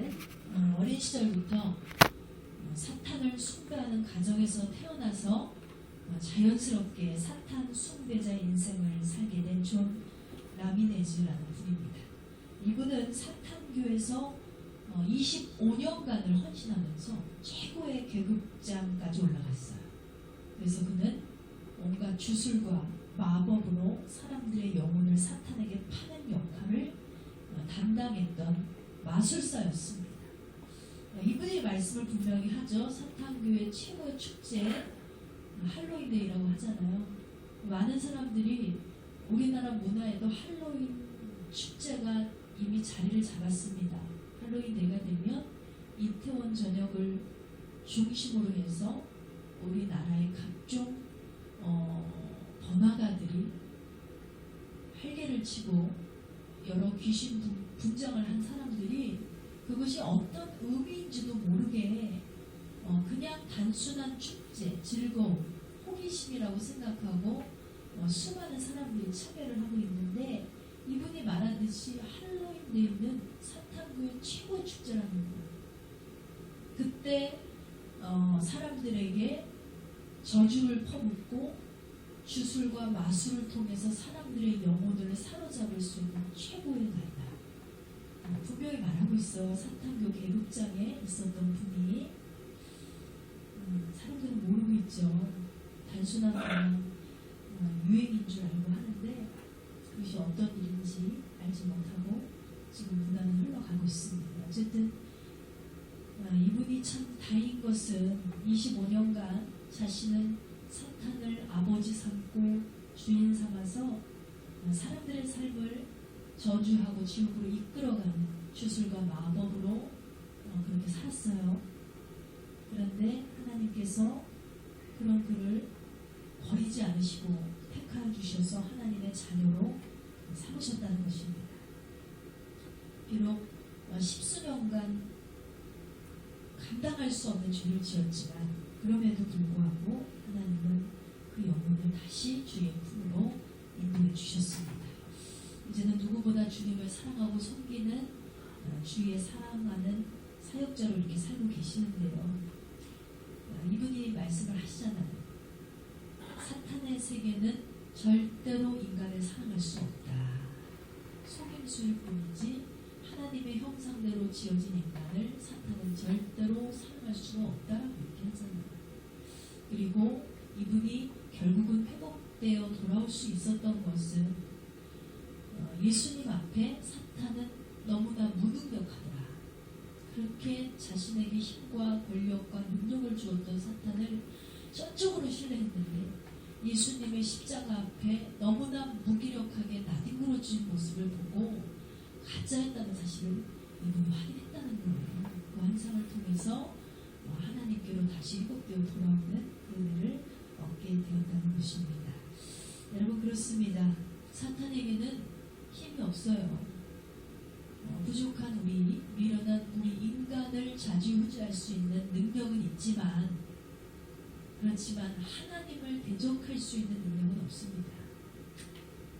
여러분들 어린 시절부터 사탄을 숭배하는 가정에서 태어나서 자연스럽게 사탄 숭배자 인생을 살게 된 존 라미네즈라는 분입니다. 이분은 사탄교에서 25년간을 헌신하면서 최고의 계급장까지 올라갔어요. 그래서 그는 온갖 주술과 마법으로 사람들의 영혼을 사탄에게 파는 역할을 담당했던 마술사였습니다. 이분의 말씀을 분명히 하죠. 사탄교의 최고의 축제 할로윈데이라고 하잖아요. 많은 사람들이 우리나라 문화에도 할로윈 축제가 이미 자리를 잡았습니다. 할로윈데이가 되면 이태원 전역을 중심으로 해서 우리나라의 각종 번화가들이 활개를 치고 여러 귀신 분장을 한 사람들이 그것이 어떤 의미인지도 모르게 그냥 단순한 축제, 즐거움, 호기심이라고 생각하고 수많은 사람들이 참여를 하고 있는데, 이분이 말하듯이 할로윈데이는 사탄교의 최고의 축제라는 거예요. 그때 사람들에게 저주를 퍼붓고 주술과 마술을 통해서 사람들의 영혼을 사로잡을 수 있는 최고의 날이다. 분명히 말하고 있어요. 사탄교 계급장에 있었던 분이. 사람들은 모르고 있죠. 단순한 그냥 유행인 줄 알고 하는데 그것이 어떤 일인지 알지 못하고 지금 문화는 흘러가고 있습니다. 어쨌든 이분이 참 다행인 것은 25년간 자신은 사탄을 아버지 삼고 주인 삼아서 사람들의 삶을 저주하고 지옥으로 이끌어가는 주술과 마법으로 그렇게 살았어요. 그런데 하나님께서 그런 그를 버리지 않으시고 택하여 주셔서 하나님의 자녀로 삼으셨다는 것입니다. 비록 10수년간 감당할 수 없는 죄를 지었지만 그럼에도 불구하고 하나님은 그 영혼을 다시 주의 품으로 인도해 주셨습니다. 이제는 누구보다 주님을 사랑하고 섬기는 주의 사랑하는 사역자로 이렇게 살고 계시는데요. 이분이 말씀을 하시잖아요. 사탄의 세계는 절대로 인간을 사랑할 수 없다. 속임수일 뿐이지 하나님의 형상대로 지어진 인간을 사탄은 절대로 사랑할 수가 없다. 이렇게 하잖아요. 그리고 이분이 결국은 회복되어 돌아올 수 있었던 것은 예수님 앞에 사탄은 너무나 무능력하더라. 그렇게 자신에게 힘과 권력과 능력을 주었던 사탄을 전적으로 신뢰했는데 예수님의 십자가 앞에 너무나 무기력하게 나뒹굴어진 모습을 보고 가짜였다는 사실을 이분이 확인했다는 거예요. 그 환상을 통해서 하나님께로 다시 회복되어 돌아오는 그 은혜를 얻게 되었다는 것입니다. 여러분, 그렇습니다. 사탄에게는 힘이 없어요. 부족한 우리, 미련한 우리 인간을 좌지우지할 수 있는 능력은 있지만, 그렇지만 하나님을 대적할 수 있는 능력은 없습니다.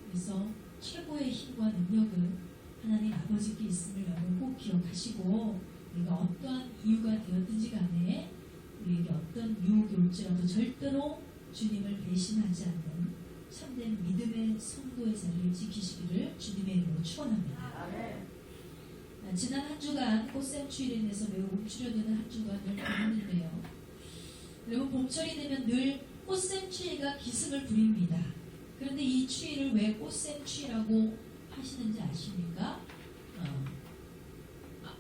그래서 최고의 힘과 능력은 하나님 아버지께 있음을 여러분 꼭 기억하시고, 우리가 어떠한 이유가 되었든지 간에 우리에게 어떤 유혹이 올지라도 절대로 주님을 배신하지 않는 참된 믿음의 성도의 자리를 지키시기를 주님의 이름으로 축원합니다. 지난 한 주간 꽃샘추위로 인해서 매우 움츠려드는 한 주간을 보냈는데요. 그리고 봄철이 되면 늘 꽃샘추위가 기승을 부립니다. 그런데 이 추위를 왜 꽃샘추위라고 하시는지 아십니까?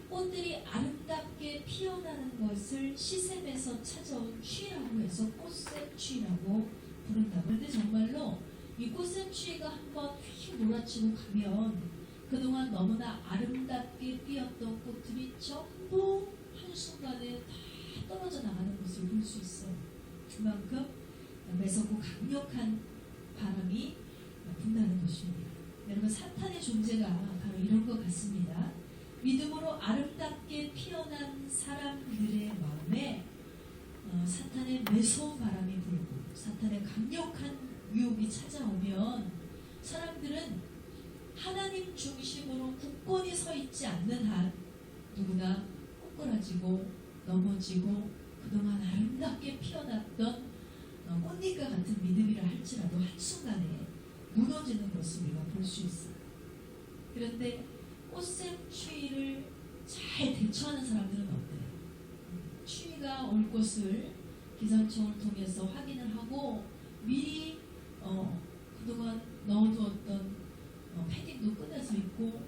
꽃들이 아름답게 피어나는 것을 시샘에서 찾아온 추위라고 해서 꽃샘추위라고 부른다고. 그런데 정말로 이 꽃샘추위가 한번 휙 몰아치고 가면 그동안 너무나 아름답게 피었던 꽃들이 전부 한순간에 다 떨어져 나가는 것을 볼 수 있어요. 그만큼 매섭고 강력한 바람이 분다는 것입니다. 여러분, 사탄의 존재가 바로 이런 것 같습니다. 믿음으로 아름답게 피어난 사람들의 마음에 사탄의 매서운 바람이 불고 사탄의 강력한 유혹이 찾아오면 사람들은 하나님 중심으로 굳건히 서 있지 않는 한 누구나 쓰러지고 넘어지고 그동안 아름답게 피어났던 꽃잎과 같은 믿음이라 할지라도 한순간에 무너지는 것을 우리가 볼 수 있어요. 그런데 꽃샘 추위를 잘 대처하는 사람들은 어때요? 추위가 올 것을 기상청을 통해서 확인을 하고 미리 그동안 넣어두었던 패딩도 꺼내서 입고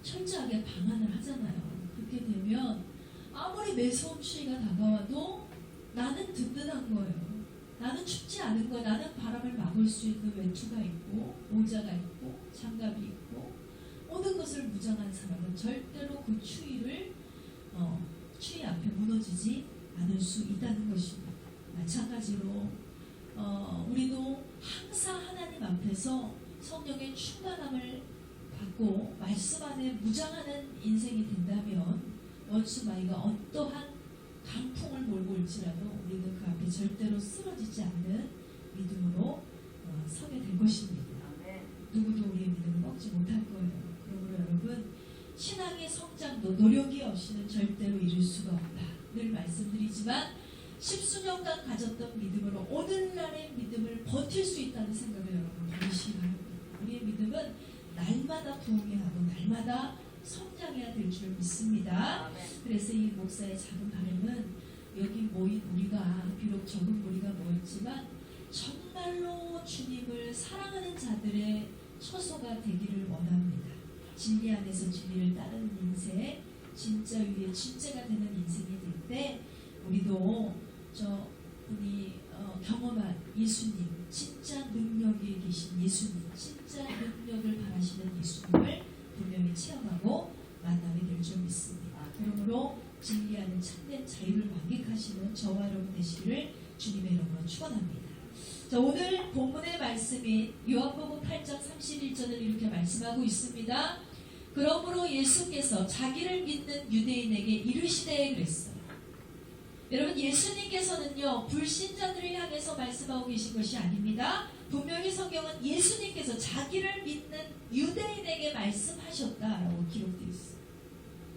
철저하게 방한을 하잖아요. 그렇게 되면 아무리 매서운 추위가 다가와도 나는 든든한 거예요. 나는 춥지 않은 거예요. 나는 바람을 막을 수 있는 외투가 있고 모자가 있고 장갑이 있고 모든 것을 무장한 사람은 절대로 그 추위 앞에 무너지지 않을 수 있다는 것입니다. 마찬가지로 우리도 항상 하나님 앞에서 성령의 충만함을 받고 말씀 안에 무장하는 인생이 된다면 원수마귀가 어떠한 강풍을 몰고 올지라도 우리는 그 앞에 절대로 쓰러지지 않는 믿음으로 서게 될 것입니다. 누구도 우리의 믿음을 꺾지 못할 거예요. 그러므로 여러분, 신앙의 성장도 노력이 없이는 절대로 이룰 수가 없다. 늘 말씀드리지만 십수년간 가졌던 믿음으로 오늘날의 믿음을 버틸 수 있다는 생각을 여러분 가지시기 바랍니다. 우리의 믿음은 날마다 부흥해하고 날마다 성장해야 될 줄 믿습니다. 그래서 이 목사의 작은 바람은 여기 모인 우리가 비록 적은 무리가 모였지만 정말로 주님을 사랑하는 자들의 처소가 되기를 원합니다. 진리 안에서 진리를 따르는 인생, 진짜 위에 진짜가 되는 인생이 될 때 우리도 저분이 경험한 예수님, 진짜 능력이 계신 예수님, 진짜 능력을 바라시는 예수님을 분명히 체험하고 만나게 될 줄 믿습니다. 그러므로 진리 안에 참된 자유를 만끽하시는 저와 여러분 되시기를 주님의 이름으로 축원합니다. 자, 오늘 본문의 말씀인 요한복음 8장 31절을 이렇게 말씀하고 있습니다. 그러므로 예수께서 자기를 믿는 유대인에게 이르시되 그랬어요. 여러분, 예수님께서는요 불신자들을 향해서 말씀하고 계신 것이 아닙니다. 분명히 성경은 예수님께서 자기를 믿는 유대인에게 말씀하셨다라고 기록되어 있어요.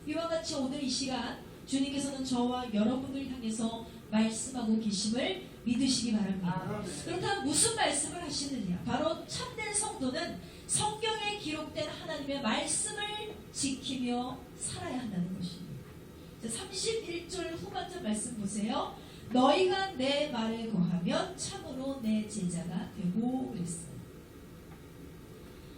이와 같이 오늘 이 시간 주님께서는 저와 여러분을 향해서 말씀하고 계심을 믿으시기 바랍니다. 그렇다면 무슨 말씀을 하시느냐? 바로 참된 성도는 성경에 기록된 하나님의 말씀을 지키며 살아야 한다는 것입니다. 31절 후반절 말씀 보세요. 너희가 내 말에 거하면 참으로 내 제자가 되고 그랬어요.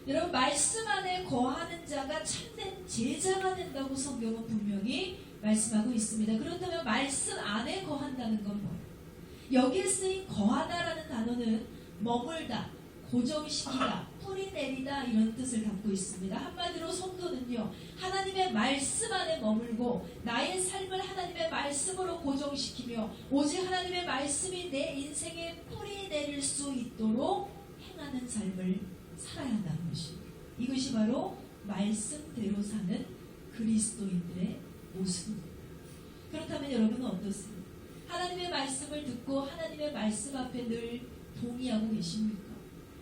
여러분, 말씀 안에 거하는 자가 참된 제자가 된다고 성경은 분명히 말씀하고 있습니다. 그렇다면 말씀 안에 거한다는 건 뭐예요? 여기에 쓰인 거하다라는 단어는 머물다, 고정시키다, 뿌리 내리다 이런 뜻을 갖고 있습니다. 한마디로 성도는요 하나님의 말씀 안에 머물고 나의 삶을 하나님의 말씀으로 고정시키며 오직 하나님의 말씀이 내 인생에 뿌리 내릴 수 있도록 행하는 삶을 살아야 한다는 것입니다. 이것이 바로 말씀대로 사는 그리스도인들의 모습입니다. 그렇다면 여러분은 어떠세요? 하나님의 말씀을 듣고 하나님의 말씀 앞에 늘 동의하고 계십니까?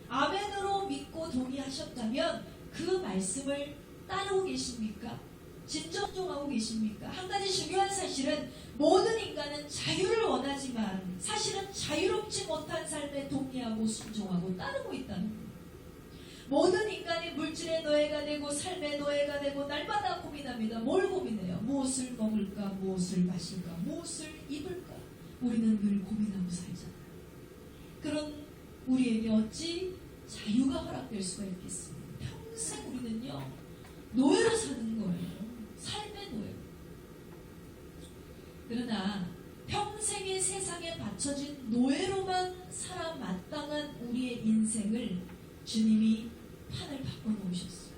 아멘으로 믿고 동의하셨다면 그 말씀을 따르고 계십니까? 진정하고 계십니까? 한 가지 중요한 사실은 모든 인간은 자유를 원하지만 사실은 자유롭지 못한 삶에 동의하고 순종하고 따르고 있다는 거예요. 모든 인간이 물질의 노예가 되고 삶의 노예가 되고 날마다 고민합니다. 뭘 고민해요? 무엇을 먹을까? 무엇을 마실까? 무엇을 입을까? 우리는 늘 고민하고 살잖아요. 그런 우리에게 어찌 자유가 허락될 수가 있겠습니까? 평생 우리는요 노예로 사는 거예요. 삶의 노예. 그러나 평생의 세상에 바쳐진 노예로만 살아 마땅한 우리의 인생을 주님이 판을 바꿔놓으셨어요.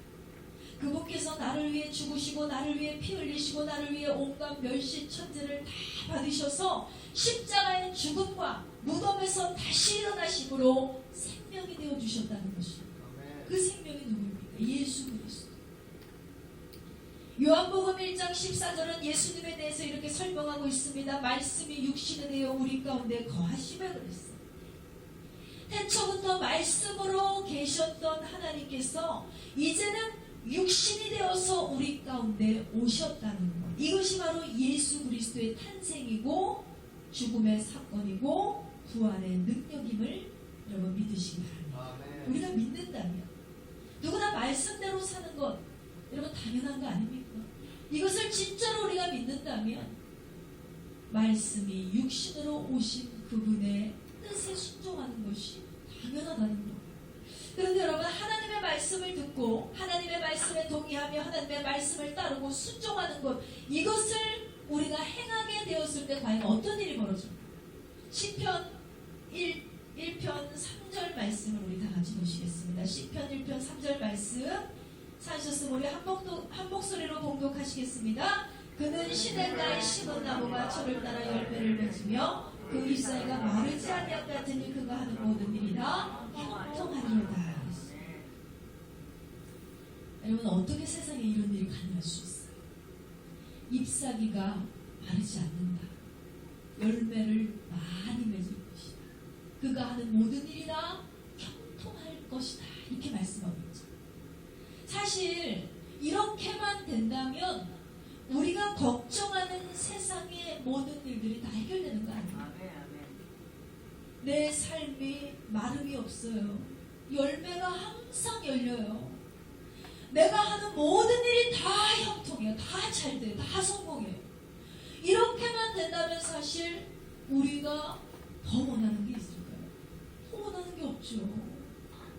그분께서 나를 위해 죽으시고 나를 위해 피 흘리시고 나를 위해 온갖 멸시 천대를 다 받으셔서 십자가의 죽음과 무덤에서 다시 일어나심으로 생명이 되어주셨다는 것입니다. 그 생명이 누구입니까? 예수 그리스도. 요한복음 1장 14절은 예수님에 대해서 이렇게 설명하고 있습니다. 말씀이 육신이 되어 우리 가운데 거하시며 그랬어요. 태초부터 말씀으로 계셨던 하나님께서 이제는 육신이 되어서 우리 가운데 오셨다는 것. 이것이 바로 예수 그리스도의 탄생이고 죽음의 사건이고 부활의 능력임을 여러분 믿으시기 바랍니다. 우리가 믿는다면 누구나 말씀대로 사는 것 여러분 당연한 거 아닙니까? 이것을 진짜로 우리가 믿는다면 말씀이 육신으로 오신 그분의 뜻에 순종하는 것이 당연하다는 것. 그런데 여러분 하나님의 말씀을 듣고 하나님의 말씀에 동의하며 하나님의 말씀을 따르고 순종하는 것, 이것을 우리가 행하게 되었을 때 과연 어떤 일이 벌어집니까? 시편 1편 3절 말씀을 우리 다 같이 보시겠습니다. 시편 1편 3절 말씀 찾으셨으면 우리 한 목소리로 봉독하시겠습니다. 그는 시냇가에 심은 나무가 철을 따라 열매를 맺으며 그 잎사이가 마르지 아니함 같으니 그가 하는 모든 일이 다 형통하리로다. 여러분 어떻게 세상에 이런 일이 가능할 수 있어요? 잎사귀가 마르지 않는다. 열매를 많이 맺을 것이다. 그가 하는 모든 일이 다 형통할 것이다. 이렇게 말씀하고 있죠. 사실 이렇게만 된다면 우리가 걱정하는 세상의 모든 일들이 다 해결되는 거 아니에요? 내 삶이 마름이 없어요. 열매가 항상 열려요. 내가 하는 모든 일이 다 형통해요. 다 잘 돼요. 다 성공해요. 이렇게만 된다면 사실 우리가 더 원하는 게 있을까요? 더 원하는 게 없죠.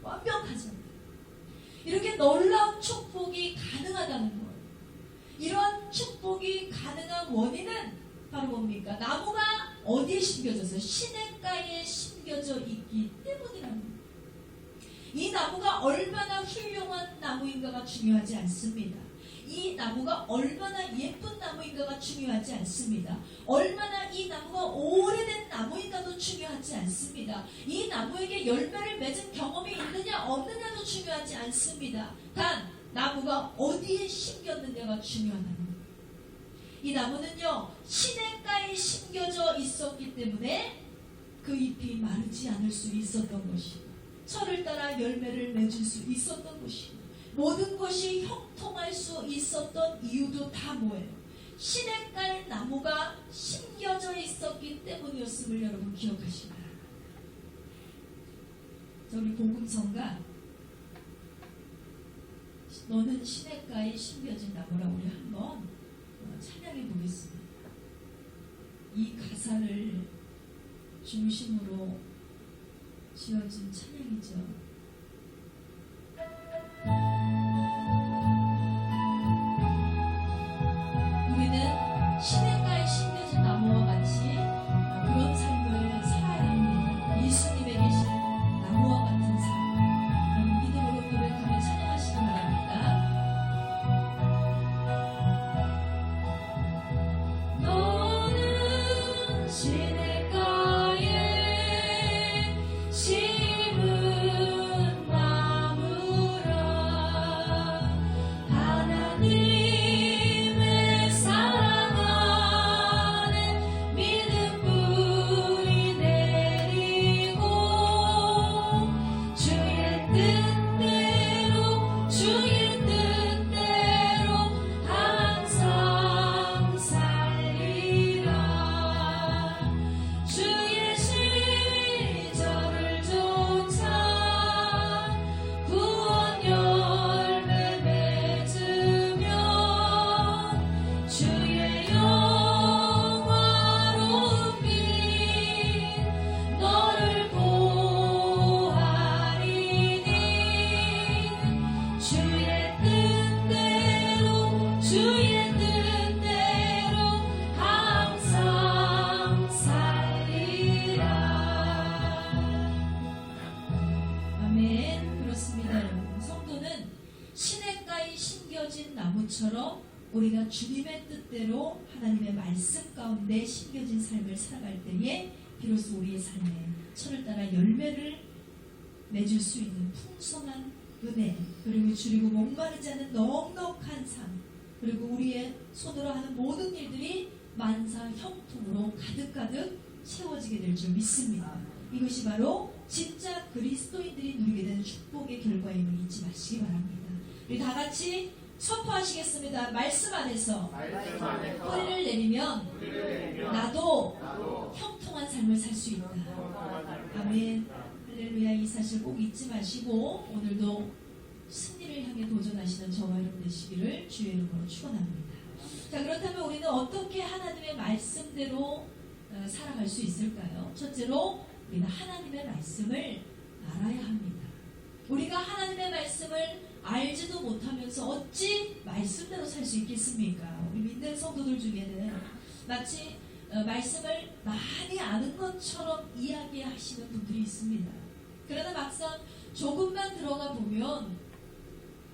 완벽하잖아요. 이렇게 놀라운 축복이 가능하다는 거예요. 이러한 축복이 가능한 원인은 바로 뭡니까? 나무가 어디에 심겨져서 시냇가에 심겨져 있기 때문이라는 거예요. 이 나무가 얼마나 훌륭한 나무인가가 중요하지 않습니다. 이 나무가 얼마나 예쁜 나무인가가 중요하지 않습니다. 얼마나 이 나무가 오래된 나무인가도 중요하지 않습니다. 이 나무에게 열매를 맺은 경험이 있느냐 없느냐도 중요하지 않습니다. 단 나무가 어디에 심겼느냐가 중요하다는 거예요. 이 나무는요 시냇가에 심겨져 있었기 때문에 그 잎이 마르지 않을 수 있었던 것이고 철을 따라 열매를 맺을 수 있었던 것이고 모든 것이 형통할 수 있었던 이유도 다 뭐예요? 시냇가에 나무가 심겨져 있었기 때문이었음을 여러분 기억하시기 바랍니다. 우리 복음성가 너는 시냇가에 심겨진 나무라 우리 한번 찬양해 보겠습니다. 이 가사를 중심으로 지어진 찬양이죠. 우리는 시냇가에 심겨진 나무와 같이 그런 삶을 살아야 합니다. 예수님에 계신 나무와 같은 삶. 믿음으로 고백하며 찬양하시기 바랍니다. 너는 시냇가에 심은 나무라 하나님의 사랑 안에 믿음 뿌리 내리고 주의 뜻대로 항상 살리라. 주의 시절을 쫓아 구원 열매 맺으며 주의 영화로운 빛 너를 보아리니 주의 뜻대로 항상 살리라. 아멘. 그렇습니다. 여러분 성도는 시냇가에 심겨진 나무처럼 우리가 주님의 뜻대로 하나님의 말씀 가운데 심겨진 삶을 살아갈 때에 비로소 우리의 삶에 철을 따라 열매를 맺을 수 있는 풍성한 은혜, 그리고 줄이고 목마르지 않은 넉넉한 삶, 그리고 우리의 손으로 하는 모든 일들이 만사 형통으로 가득가득 채워지게 될 줄 믿습니다. 이것이 바로 진짜 그리스도인들이 누리게 되는 축복의 결과임을 잊지 마시기 바랍니다. 우리 다 같이 선포하시겠습니다. 말씀 안에서 뿌리를 내리면 나도 형통한 삶을 살 수 있다. 아멘. 할렐루야. 이 사실 꼭 잊지 마시고 오늘도 승리를 향해 도전하시는 저와 여러분 되시기를 주의 이름으로 축원합니다. 자, 그렇다면 우리는 어떻게 하나님의 말씀대로 살아갈 수 있을까요? 첫째로 우리는 하나님의 말씀을 알아야 합니다. 우리가 하나님의 말씀을 알지도 못하면서 어찌 말씀대로 살 수 있겠습니까? 우리 믿는 성도들 중에는 마치 말씀을 많이 아는 것처럼 이야기하시는 분들이 있습니다. 그러나 막상 조금만 들어가 보면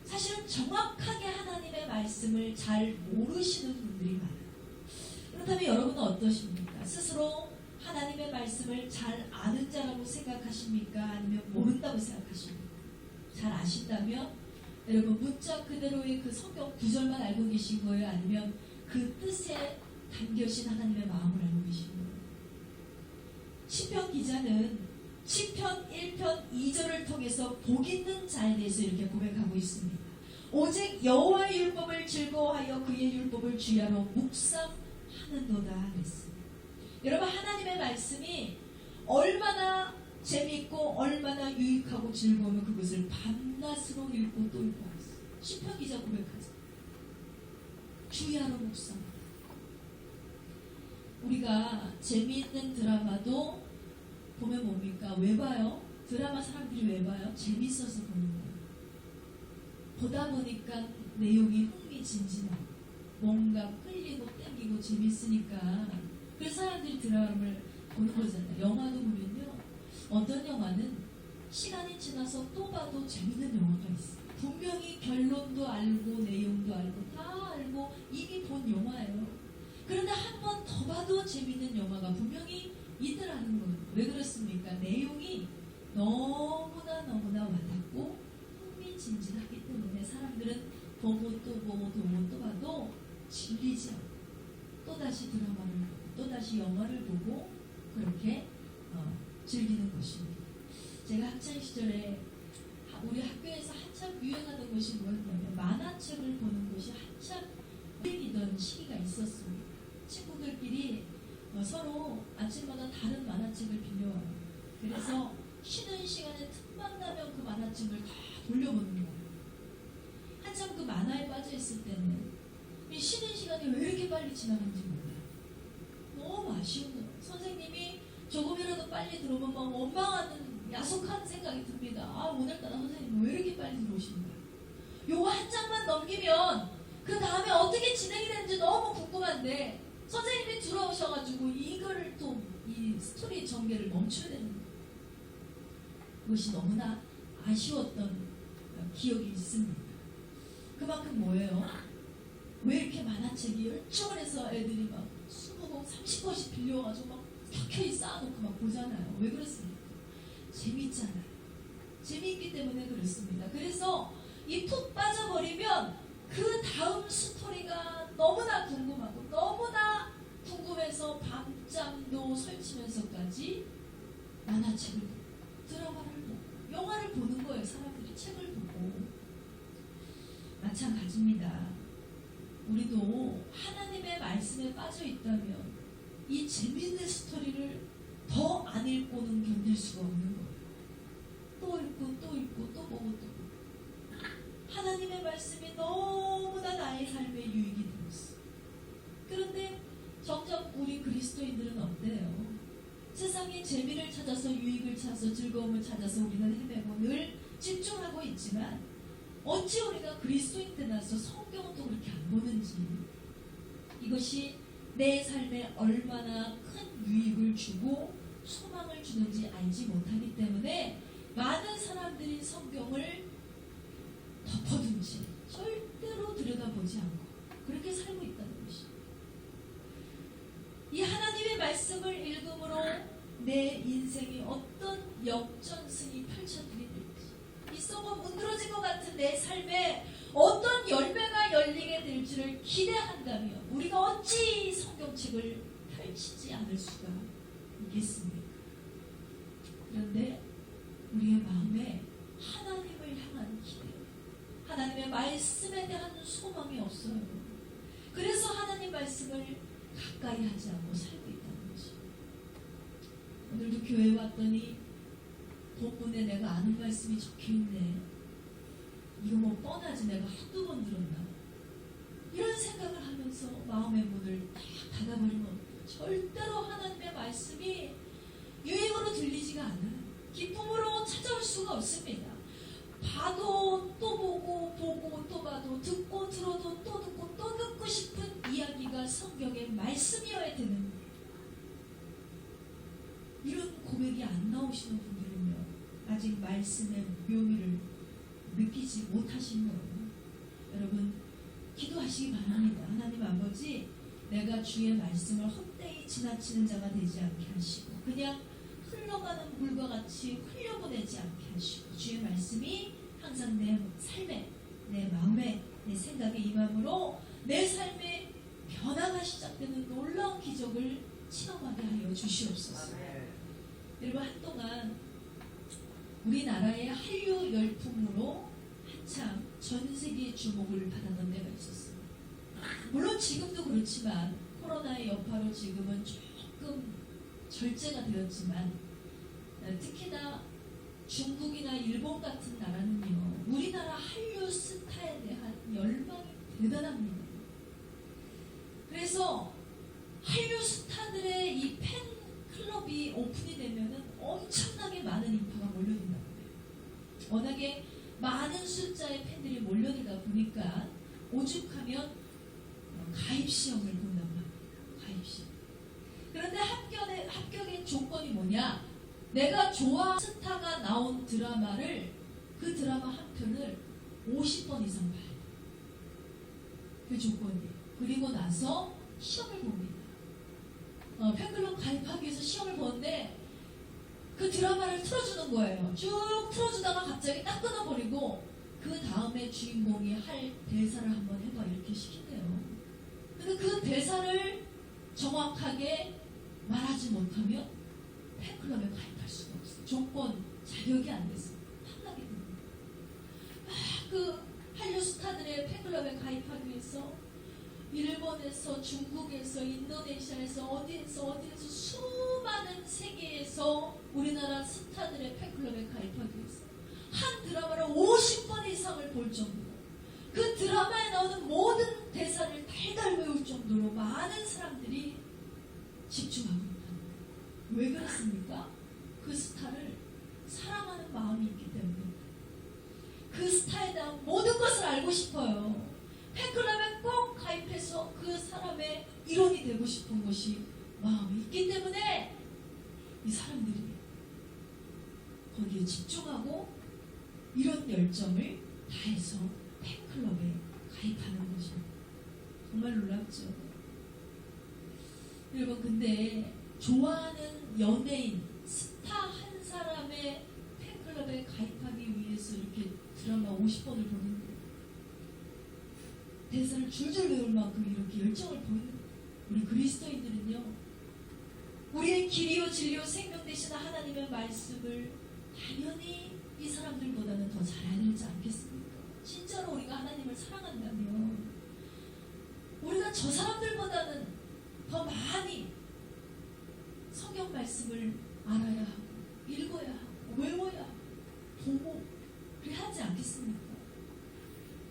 사실은 정확하게 하나님의 말씀을 잘 모르시는 분들이 많아요. 그렇다면 여러분은 어떠십니까? 스스로 하나님의 말씀을 잘 아는 자라고 생각하십니까? 아니면 모른다고 생각하십니까? 잘 아신다면 여러분 문자 그대로의 그 성경 구절만 알고 계신 거예요? 아니면 그 뜻에 담겨진 하나님의 마음을 알고 계신 거예요? 시편 기자는 시편 1편 2절을 통해서 복 있는 자에 대해서 이렇게 고백하고 있습니다. 오직 여호와의 율법을 즐거워하여 그의 율법을 주야로 묵상하는도다 그랬습니다. 여러분 하나님의 말씀이 얼마나 재미있고 얼마나 유익하고 즐거우면 그것을 밤낮으로 읽고 또 읽고 하겠어요. 시편 기자 고백하죠. 주야로 묵상하다. 우리가 재미있는 드라마도 보면 뭡니까? 왜 봐요? 드라마 사람들이 왜 봐요? 재밌어서 보는 거예요. 보다 보니까 내용이 흥미진진하고 뭔가 끌리고 땡기고 재밌으니까 그래서 사람들이 드라마를 보는 거잖아요. 영화도 보면요. 어떤 영화는 시간이 지나서 또 봐도 재밌는 영화가 있어요. 분명히 결론도 알고 내용도 알고 다 알고 이미 본 영화예요. 그런데 한 번 더 봐도 재밌는 영화가 분명히 있더라는 거예요. 왜 그렇습니까? 내용이 너무나 와닿고 흥미진진하기 때문에 사람들은 보고 또 보고 또 봐도 질리지 않고 또다시 드라마를 보고 또다시 영화를 보고 그렇게 즐기는 것입니다. 제가 학창 시절에 우리 학교에서 한참 유행하던 것이 뭐였냐면 만화책을 보는 것이 한참 유행이던 시기가 있었습니다. 친구들끼리 서로 아침마다 다른 만화책을 빌려와요. 그래서 쉬는 시간에 틈만 나면 그 만화책을 다 돌려보는 거예요. 한참 그 만화에 빠져있을 때는 이 쉬는 시간이 왜 이렇게 빨리 지나가는지 몰라요. 너무 아쉬운 거예요. 선생님이 조금이라도 빨리 들어오면 막 원망하는 야속한 생각이 듭니다. 아, 오늘따라 선생님 왜 이렇게 빨리 들어오시는 거예요? 요거 한 장만 넘기면 그 다음에 어떻게 진행이 되는지 너무 궁금한데 선생님이 들어오셔가지고 이거를 또 이 스토리 전개를 멈춰야 되는 거예요. 그것이 너무나 아쉬웠던 기억이 있습니다. 그만큼 뭐예요? 왜 이렇게 만화책이 열정을 해서 애들이 막 20권, 30권씩 빌려와가지고 막 켜켜이 쌓아놓고 막 보잖아요. 왜 그렇습니까? 재밌잖아요. 재미있기 때문에 그렇습니다. 그래서 이 푹 빠져버리면 그 다음 스토리가 너무나 궁금하고 너무나 궁금해서 밤잠도 설치면서까지 만화책을 보고 드라마를 보고 영화를 보는 거예요. 사람들이 책을 보고. 마찬가지입니다. 우리도 하나님의 말씀에 빠져 있다면 이 재미있는 스토리를 더 안 읽고는 견딜 수가 없는 거예요. 또 읽고 또 읽고 또 보고 또 보고. 하나님의 말씀이 너무나 나의 삶에 유익이 되었어. 그런데 정작 우리 그리스도인들은 어때요? 세상의 재미를 찾아서 유익을 찾아서 즐거움을 찾아서 우리는 헤매고 늘 집중하고 있지만 어찌 우리가 그리스도인 때 나서 성경은 또 그렇게 안 보는지 이것이 내 삶에 얼마나 큰 유익을 주고 소망을 주는지 알지 못하기 때문에 많은 사람들이 성경을 덮어둔지 절대로 들여다보지 않고 그렇게 살고 있다는 것이. 이 하나님의 말씀을 읽음으로 내 인생이 어떤 역전승이 펼쳐지게 될지, 이 썩어 문드러진 것 같은 내 삶에 어떤 열매가 열리게 될지를 기대한다면 우리가 어찌 성경책을 펼치지 않을 수가 있겠습니까? 그런데 우리의 마음에 하나님을 향한 기대, 하나님의 말씀에 대한 소망이 없어요. 그래서 하나님 말씀을 가까이 하지 않고 살고 있다는 거죠. 오늘도 교회에 왔더니 본문에 내가 아는 말씀이 적혀있네. 이거 뭐 뻔하지, 내가 한두 번 들었나. 이런 생각을 하면서 마음의 문을 딱 닫아버리면 절대로 하나님의 말씀이 유익으로 들리지가 않아요. 기쁨으로 찾아올 수가 없습니다. 봐도 또 보고, 보고 또 봐도, 듣고 들어도 또 듣고 또 듣고 싶은 이야기가 성경의 말씀이어야 되는, 이런 고백이 안 나오시는 분들은요, 아직 말씀의 묘미를 느끼지 못하신 거예요. 여러분, 기도하시기 바랍니다. 하나님 아버지, 내가 주의 말씀을 헛되이 지나치는 자가 되지 않게 하시고 그냥 흘러가는 물과 같이 흘려보내지 않게 하시고 주의 말씀이 항상 내 삶에, 내 마음에, 내 생각에 임함으로 내 삶에 변화가 시작되는 놀라운 기적을 체험하게 하여 주시옵소서. 여러분, 한동안 우리나라의 한류 열풍으로 한참 전 세계의 주목을 받았던 때가 있었어요. 물론 지금도 그렇지만 코로나의 여파로 지금은 조금 절제가 되었지만 특히나 중국이나 일본 같은 나라는요, 우리나라 한류 스타에 대한 열망이 대단합니다. 그래서 한류 스타들의 이 팬클럽이 오픈이 되면은 엄청나게 많은 인파가 몰려든다고 해요. 워낙에 많은 숫자의 팬들이 몰려들다 보니까 오죽하면 가입 시험을 본단 말이에요. 가입 시험. 그런데 합격의 조건이 뭐냐? 내가 좋아하는 스타가 나온 드라마를, 그 드라마 한 편을 50번 이상 봐야 돼. 그 조건이에요. 그리고 나서 시험을 봅니다. 팬클럽 가입하기 위해서 시험을 보는데 그 드라마를 틀어주는 거예요. 쭉 틀어주다가 갑자기 딱 끊어버리고 그 다음에 주인공이 할 대사를 한번 해봐, 이렇게 시킨대요. 근데 그 대사를 정확하게 말하지 못하면 팬클럽에 가입할 수가 없어요. 조건, 자격이 안 돼서 탈락이 됩니다. 그 한류 스타들의 팬클럽에 가입하기 위해서 일본에서, 중국에서, 인도네시아에서, 어디에서 수많은 세계에서 우리나라 스타들의 팬클럽에 가입하기 위해서 한 드라마를 50번 이상을 볼 정도로, 그 드라마에 나오는 모든 대사를 달달 외울 정도로 많은 사람들이 집중하고 있다는 거예요. 왜 그렇습니까? 그 스타를 사랑하는 마음이 있기 때문입니다. 그 스타에 대한 모든 것을 알고 싶어요. 팬클럽에 꼭 가입해서 그 사람의 일원이 되고 싶은 것이 마음이 있기 때문에 이 사람들이 거기에 집중하고 이런 열정을 다해서 팬클럽에 가입하는 것입니다. 정말 놀랍죠? 여러분, 근데 좋아하는 연예인, 스타 한 사람의 팬클럽에 가입하기 위해서 이렇게 드라마 50번을 보는 거예요. 대사를 줄줄 외울 만큼 이렇게 열정을 보이는 우리 그리스도인들은요, 우리의 길이요 진리요 생명 되시는 하나님의 말씀을 당연히 이 사람들보다는 더 잘 알아야 되지 않겠습니까? 진짜로 우리가 하나님을 사랑한다면 우리가 저 사람들보다는 더 많이 성경 말씀을 알아야 하고 읽어야 하고 외워야 하고 보고 그래야 하지 않겠습니까?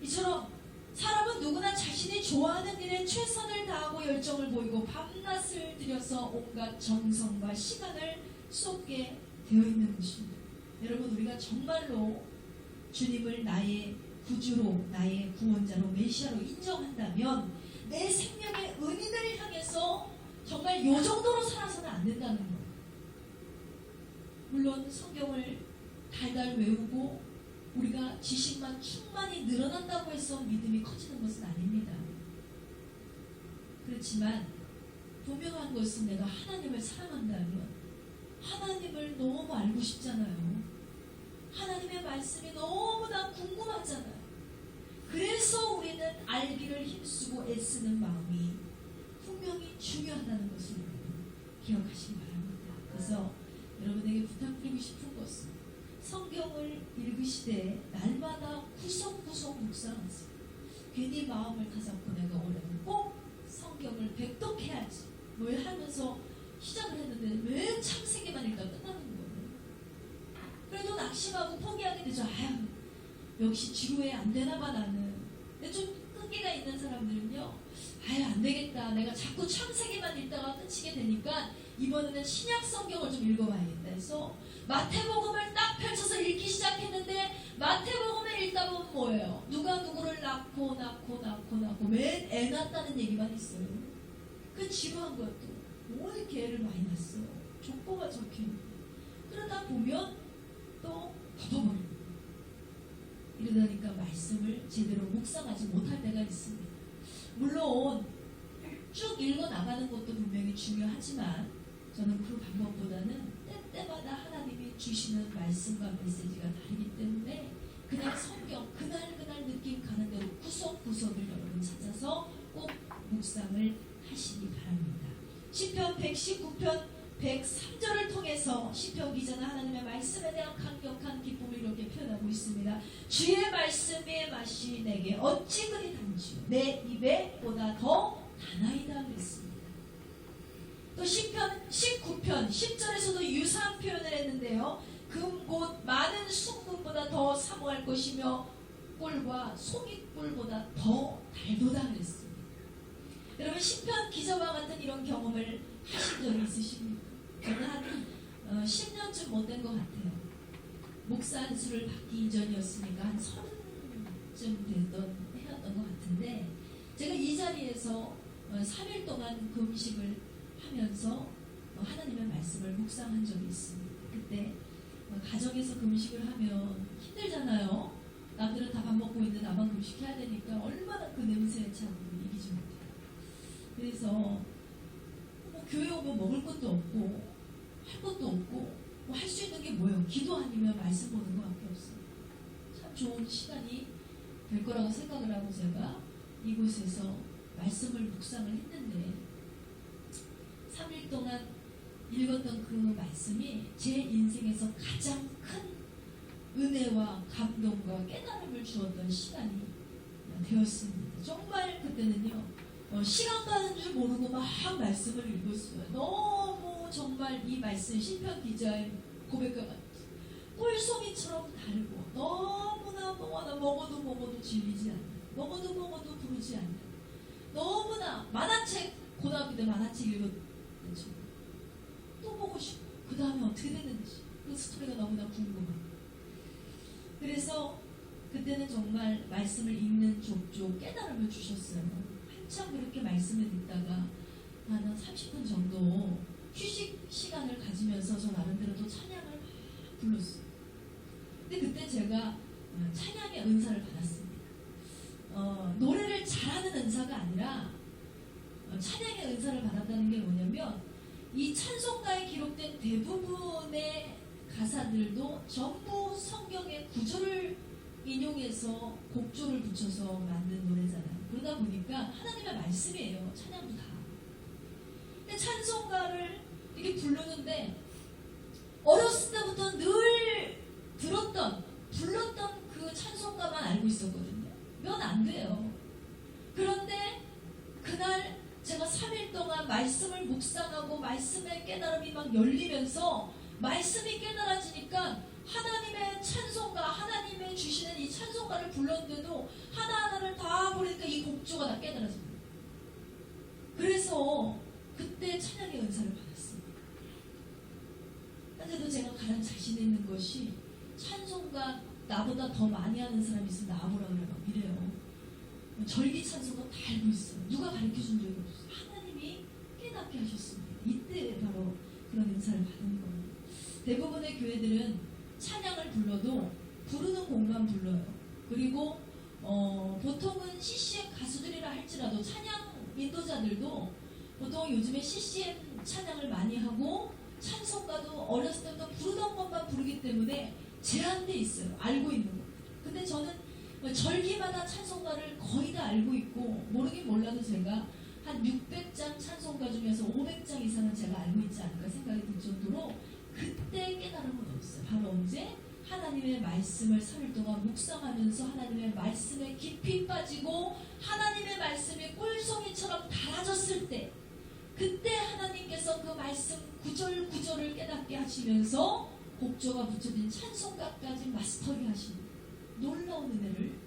이처럼 사람은 누구나 자신이 좋아하는 일에 최선을 다하고 열정을 보이고 밤낮을 들여서 온갖 정성과 시간을 쏟게 되어 있는 것입니다. 여러분, 우리가 정말로 주님을 나의 구주로, 나의 구원자로, 메시아로 인정한다면 내 생명의 은인을 향해서 정말 요 정도로 살아서는 안 된다는 거예요. 물론 성경을 달달 외우고 우리가 지식만 충만히 늘어난다고 해서 믿음이 커지는 것은 아닙니다. 그렇지만 분명한 것은 내가 하나님을 사랑한다면 하나님을 너무 알고 싶잖아요. 하나님의 말씀이 너무나 궁금하잖아요. 그래서 우리는 알기를 힘쓰고 애쓰는 마음이 분명히 중요하다는 것을 기억하시기 바랍니다. 그래서 여러분에게 부탁드리고 싶은 것은 성경을 읽으시되 날마다 구석구석 묵상하세요. 괜히 마음을 다잡고 내가 올해는 꼭 성경을 백독해야지 뭘 하면서 시작을 했는데 왜 창세기만 읽다 끝나는 거예요. 그래도 낙심하고 포기하게 되죠. 아유, 역시 지루해 안 되나 봐 나는. 근데 좀 끈기가 있는 사람들은요, 아유 안 되겠다, 내가 자꾸 창세기만 읽다가 끝이게 되니까 이번에는 신약 성경을 좀 읽어봐야겠다 해서 마태복음을 딱 펼쳐서 읽기 시작했는데, 마태복음을 읽다 보면 뭐예요? 누가 누구를 낳고 맨 애 낳았다는 얘기만 있어요. 그 지루한 것도 뭐 이렇게 애를 많이 낳았어요. 족보가 적혀있는. 그러다 보면 또 덮어버립니다. 이러다니까 말씀을 제대로 묵상하지 못할 때가 있습니다. 물론 쭉 읽어나가는 것도 분명히 중요하지만 저는 그 방법보다는 때때마다 하나님이 주시는 말씀과 메시지가 다르기 때문에 그냥 성경 그날 느낌 가는 대로 구석구석을 여러분 찾아서 꼭 묵상을 하시기 바랍니다. 시편 119편 103절을 통해서 시편 기자는 하나님의 말씀에 대한 강력한 기쁨을 이렇게 표현하고 있습니다. 주의 말씀의 맛이 내게 어찌 그리 단지요 내 입에 보다 더 다나이다 그랬습니다. 또 시편 19편 10절에서도 유사한 표현을 했는데요. 금 곧 많은 순금보다 더 사모할 것이며 꿀과 송이꿀보다 더 달도다 그랬습니다. 여러분 시편 기자와 같은 이런 경험을 하신 적이 있으십니까? 저는 한 10년쯤 못 된 것 같아요. 목사 안수를 받기 이전이었으니까 한 30쯤 해왔던 것 같은데, 제가 이 자리에서 3일 동안 금식을 하면서 하나님의 말씀을 묵상한 적이 있습니다. 그때 가정에서 금식을 하면 힘들잖아요. 남들은 다 밥 먹고 있는데 나만 금식해야 되니까 얼마나 그 냄새에 참 이기지 못해요. 그래서 뭐 교회 오면 먹을 것도 없고 할 것도 없고 뭐 할 수 있는 게 뭐예요? 기도 아니면 말씀 보는 것밖에 없어요. 참 좋은 시간이 될 거라고 생각을 하고 제가 이곳에서 말씀을 묵상을 했는데 3일 동안 읽었던 그 말씀이 제 인생에서 가장 큰 은혜와 감동과 깨달음을 주었던 시간이 되었습니다. 정말 그때는요, 시간 가는 줄 모르고 막 말씀을 읽었어요. 너무 정말 이 말씀 시편 기자의 고백과 같이 꿀송이처럼 달고 너무나 먹어도 질리지 않는, 먹어도 부르지 않는, 너무나 만화책, 고등학교 때 만화책 읽었죠. 또 보고 싶고 그 다음에 어떻게 됐는지 그 스토리가 너무나 궁금하고, 그래서 그때는 정말 말씀을 읽는 족족 깨달음을 주셨어요. 한참 그렇게 말씀을 듣다가 한 30분 정도 휴식 시간을 가지면서 저 나름대로 또 찬양을 막 불렀어요. 근데 그때 제가 찬양의 은사를 받았습니다. 노래를 잘하는 은사가 아니라 찬양의 은사를 받았다는 게 뭐냐면, 이 찬송가에 기록된 대부분의 가사들도 전부 성경의 구절을 인용해서 곡조를 붙여서 만든 노래잖아요. 그러다 보니까 하나님의 말씀이에요. 찬양도 다. 근데 찬송가를 이렇게 부르는데 어렸을 때부터 늘 불렀던 그 찬송가만 알고 있었거든요. 면 안 돼요. 그런데 그날 제가 3일 동안 말씀을 묵상하고 말씀의 깨달음이 막 열리면서 말씀이 깨달아지니까 하나님의 찬송가, 하나님의 주시는 이 찬송가를 불렀는데도 하나하나를 다 보니까 이 곡조가 다 깨달아집니다. 그래서 그때 찬양의 은사를 받았습니다. 근데도 제가 가장 자신 있는 것이, 찬송가 나보다 더 많이 하는 사람이 있으면 나와보라 그래 막 이래요. 절기 찬송가 다 알고 있어요. 누가 가르쳐준 적이 없어요. 하나님이 깨닫게 하셨습니다. 이때 바로 그런 은사를 받은 거예요. 대부분의 교회들은 찬양을 불러도 부르는 곡만 불러요. 그리고 보통은 CCM 가수들이라 할지라도 찬양 인도자들도 보통 요즘에 CCM 찬양을 많이 하고 찬송가도 어렸을 때부터 부르던 것만 부르기 때문에 제한돼 있어요. 알고 있는 것. 근데 저는 절기마다 찬송가를 거의 다 알고 있고, 모르긴 몰라도 제가 한 600장 찬송가 중에서 500장 이상은 제가 알고 있지 않을까 생각이 들 정도로 그때 깨달음은 없어요. 바로 언제? 하나님의 말씀을 3일 동안 묵상하면서 하나님의 말씀에 깊이 빠지고 하나님의 말씀이 꿀송이처럼 달아졌을 때, 그때 하나님께서 그 말씀 구절 구절을 깨닫게 하시면서 곡조가 붙여진 찬송가까지 마스터리 하시는 놀라운 은혜를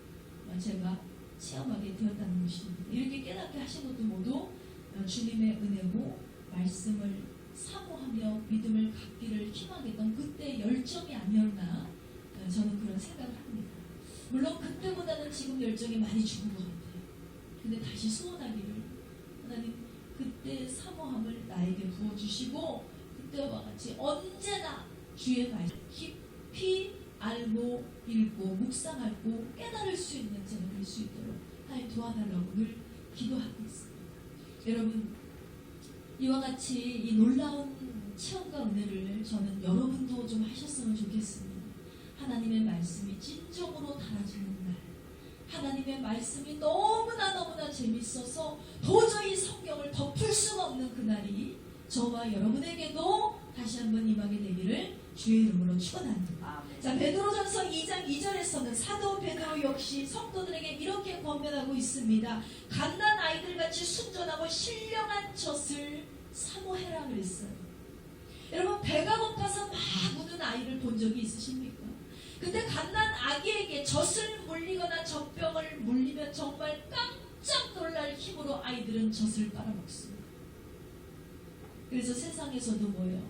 제가 체험하게 되었다는 것입니다. 이렇게 깨닫게 하신 것도 모두 주님의 은혜고, 말씀을 사모하며 믿음을 갖기를 희망하게 했던 그때 열정이 아니었나, 저는 그런 생각을 합니다. 물론 그때보다는 지금 열정이 많이 죽은 것 같아요. 근데 다시 소원하기를, 하나님 그때 사모함을 나에게 부어주시고 그때와 같이 언제나 주의 말씀 깊이 알고 읽고 묵상하고 깨달을 수 있는 제가 될 수 있도록 하나님 도와달라고 늘 기도하고 있습니다. 여러분, 이와 같이 이 놀라운 체험과 은혜를 저는 여러분도 좀 하셨으면 좋겠습니다. 하나님의 말씀이 진정으로 달아지는 날, 하나님의 말씀이 너무나 재밌어서 도저히 성경을 덮을 수가 없는 그날이 저와 여러분에게도 다시 한번 임하게 되기를 주의 이름으로 축원합니다. 자, 베드로전서 2장 2절에서는 사도 베드로 역시 성도들에게 이렇게 권면하고 있습니다. 갓난 아이들같이 순전하고 신령한 젖을 사모해라 그랬어요. 여러분, 배가 고파서 막 우는 아이를 본 적이 있으십니까? 근데 갓난 아기에게 젖을 물리거나 젖병을 물리면 정말 깜짝 놀랄 힘으로 아이들은 젖을 빨아먹습니다. 그래서 세상에서도 뭐예요?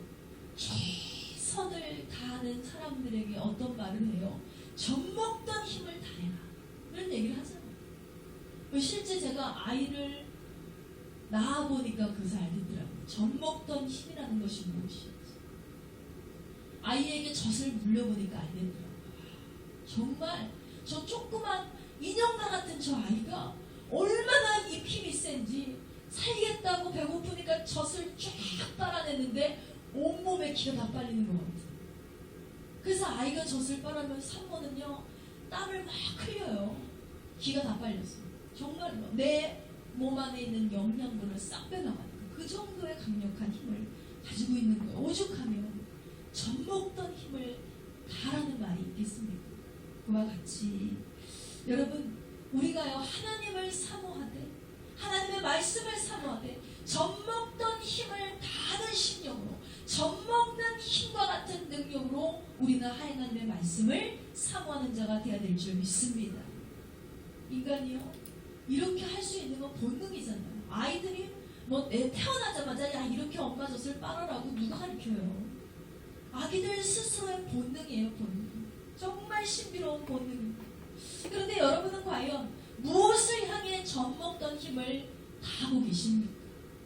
최선을 다하는 사람들에게 어떤 말을 해요? 젖먹던 힘을 다해라, 이런 얘기를 하잖아요. 실제 제가 아이를 낳아보니까 그것을 알겠더라고요. 젖먹던 힘이라는 것이 무엇이었지. 아이에게 젖을 물려보니까 알겠더라고요. 정말 저 조그만 인형과 같은 저 아이가 얼마나 이 힘이 센지, 살겠다고 배고프니까 젖을 쫙 빨아내는데 온몸에 기가 다 빨리는 것 같아요. 그래서 아이가 젖을 빨아면 산모는요, 땀을 막 흘려요. 기가 다 빨렸어요. 정말로 내 몸 안에 있는 영양분을 싹 빼나가니까 그 정도의 강력한 힘을 가지고 있는 거예요. 오죽하면 젖먹던 힘을 다라는 말이 있겠습니까? 그와 같이 여러분, 우리가요, 하나님을 사모하되 하나님의 말씀을 사모하되 젖먹던 힘을 다하는 심령으로, 젖먹는 힘과 같은 능력으로 우리는 하나님의 말씀을 사모하는 자가 되어야 될 줄 믿습니다. 인간이요, 이렇게 할 수 있는 건 본능이잖아요. 아이들이 뭐 태어나자마자 야 이렇게 엄마 젖을 빨아라고 누가 가르쳐요? 아기들 스스로의 본능이에요. 본능. 정말 신비로운 본능입니다. 그런데 여러분은 과연 무엇을 향해 젖먹던 힘을 다하고 계십니까?